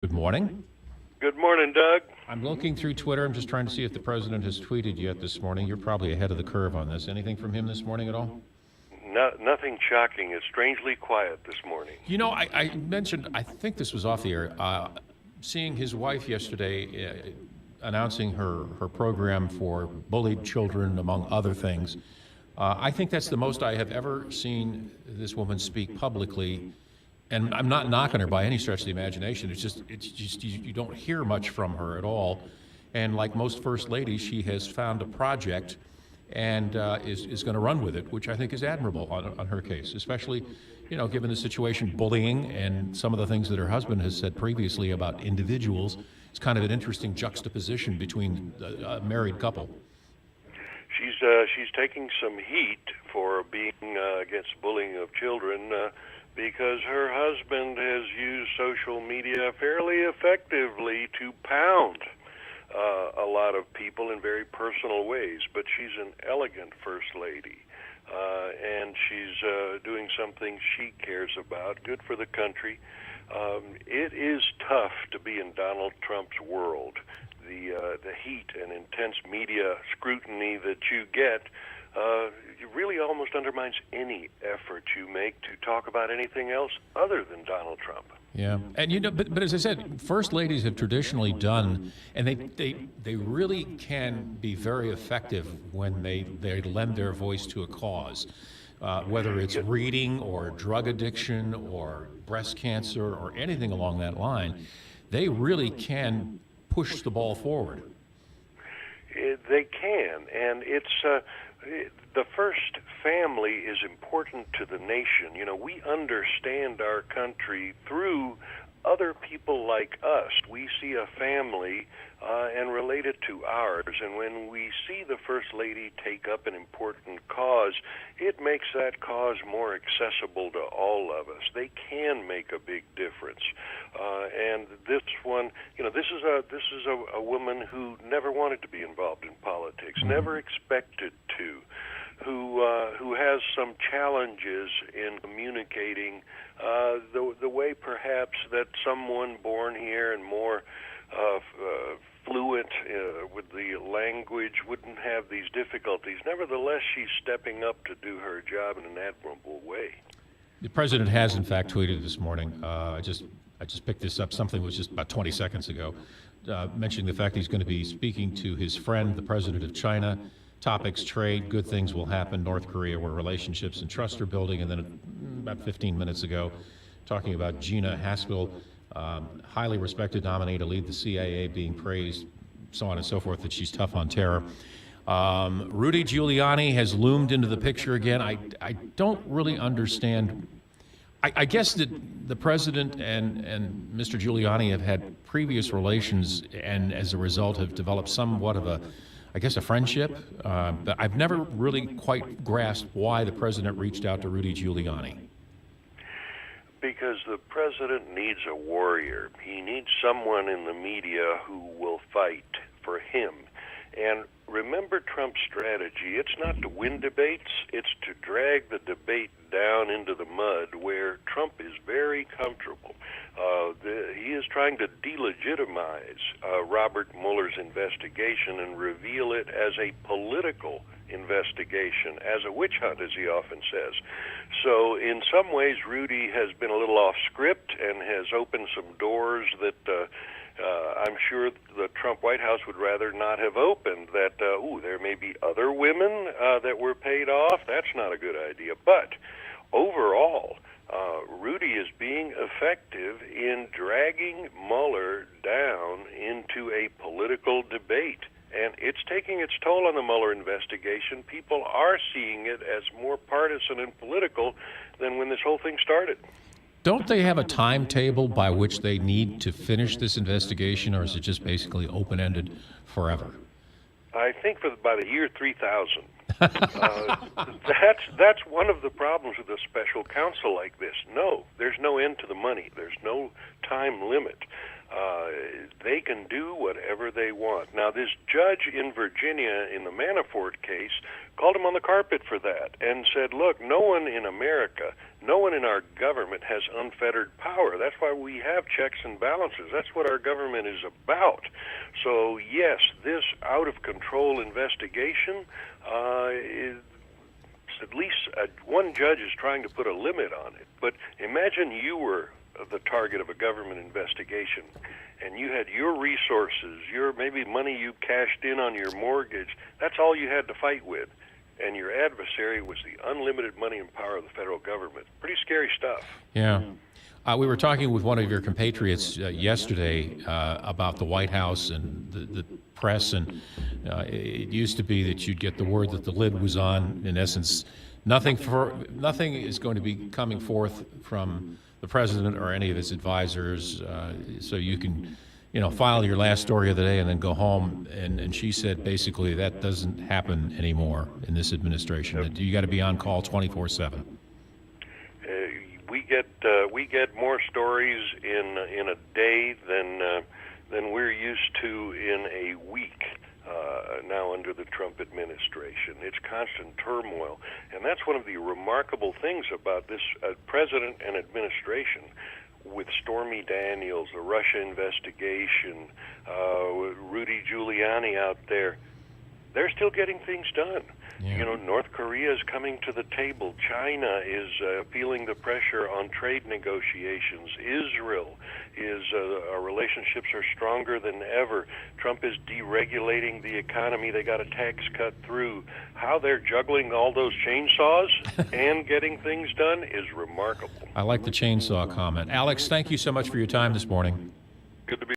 Good morning. Good morning, Doug. I'm looking through Twitter. I'm just trying to see if the president has tweeted yet this morning. You're probably ahead of the curve on this. Anything from him this morning at all? Nothing shocking. It's strangely quiet this morning. You know, I mentioned, I think this was off the air, seeing his wife yesterday announcing her program for bullied children, among other things. I think that's the most I have ever seen this woman speak publicly. And I'm not knocking her by any stretch of the imagination. It's just you don't hear much from her at all. And like most first ladies, she has found a project and is going to run with it, which I think is admirable on her case, especially, given the situation, bullying and some of the things that her husband has said previously about individuals. It's kind of an interesting juxtaposition between a married couple. She's taking some heat for being against bullying of children. Because her husband has used social media fairly effectively to pound a lot of people in very personal ways. But she's an elegant first lady, and she's doing something she cares about, good for the country. It is tough to be in Donald Trump's world. The heat and intense media scrutiny that you get it really almost undermines any effort you make to talk about anything else other than Donald Trump. Yeah, and but as I said, first ladies have traditionally done, and they really can be very effective when they lend their voice to a cause, whether it's reading or drug addiction or breast cancer or anything along that line. They really can push the ball forward. They can, and it's the first family is important to the nation. We understand our country through other people like us. We see a family and relate it to ours, and when we see the First Lady take up an important cause, it makes that cause more accessible to all of us. They can make a big difference. And this one, this is a woman who never wanted to be involved in politics, never expected to, who has some challenges in communicating the way perhaps that someone born here and more fluent with the language wouldn't have these difficulties. Nevertheless, she's stepping up to do her job in an admirable way. The president has, in fact, tweeted this morning. I just picked this up. Something was just about 20 seconds ago, mentioning the fact he's going to be speaking to his friend, the president of China. Topics: trade, good things will happen, North Korea, where relationships and trust are building. And then about 15 minutes ago, talking about Gina Haspel, highly respected nominee to lead the CIA, being praised, so on and so forth, that she's tough on terror. Rudy Giuliani has loomed into the picture again. I don't really understand. I guess that the president and Mr. Giuliani have had previous relations, and as a result have developed somewhat of a friendship. But I've never really quite grasped why the president reached out to Rudy Giuliani. Because the president needs a warrior. He needs someone in the media who will fight for him. And remember Trump's strategy. It's not to win debates. It's to drag the debate down into the mud where Trump is very comfortable. He is trying to delegitimize Robert Mueller's investigation and reveal it as a political investigation, as a witch hunt, as he often says. So in some ways, Rudy has been a little off script and has opened some doors that I'm sure the Trump White House would rather not have opened, that, there may be other women that were paid off. That's not a good idea. But overall, Rudy is being effective in dragging Mueller down into a political debate. And it's taking its toll on the Mueller investigation. People are seeing it as more partisan and political than when this whole thing started. Don't they have a timetable by which they need to finish this investigation, or is it just basically open-ended forever? I think by the year 3000. That's one of the problems with a special counsel like this. No, there's no end to the money. There's no time limit. They can do whatever they want. Now, this judge in Virginia in the Manafort case called him on the carpet for that and said, look, no one in America No one in our government has unfettered power. That's why we have checks and balances. That's what our government is about. So, yes, this out-of-control investigation is at least one judge is trying to put a limit on it. But imagine you were the target of a government investigation, and you had your resources, your maybe money you cashed in on your mortgage. That's all you had to fight with. And your adversary was the unlimited money and power of the federal government. Pretty scary stuff. Yeah. We were talking with one of your compatriots yesterday about the White House and the press, and it used to be that you'd get the word that the lid was on. In essence, nothing is going to be coming forth from the president or any of his advisors, so you can, file your last story of the day and then go home. And she said basically that doesn't happen anymore in this administration. That you got to be on call 24/7. We get more stories in a day than we're used to in a week now under the Trump administration. It's constant turmoil, and that's one of the remarkable things about this president and administration. With Stormy Daniels, the Russia investigation, Rudy Giuliani out there, they're still getting things done. Yeah. North Korea is coming to the table. China is feeling the pressure on trade negotiations. Israel is, our relationships are stronger than ever. Trump is deregulating the economy. They got a tax cut through. How they're juggling all those chainsaws and getting things done is remarkable. I like the chainsaw comment. Alex, thank you so much for your time this morning. Good to be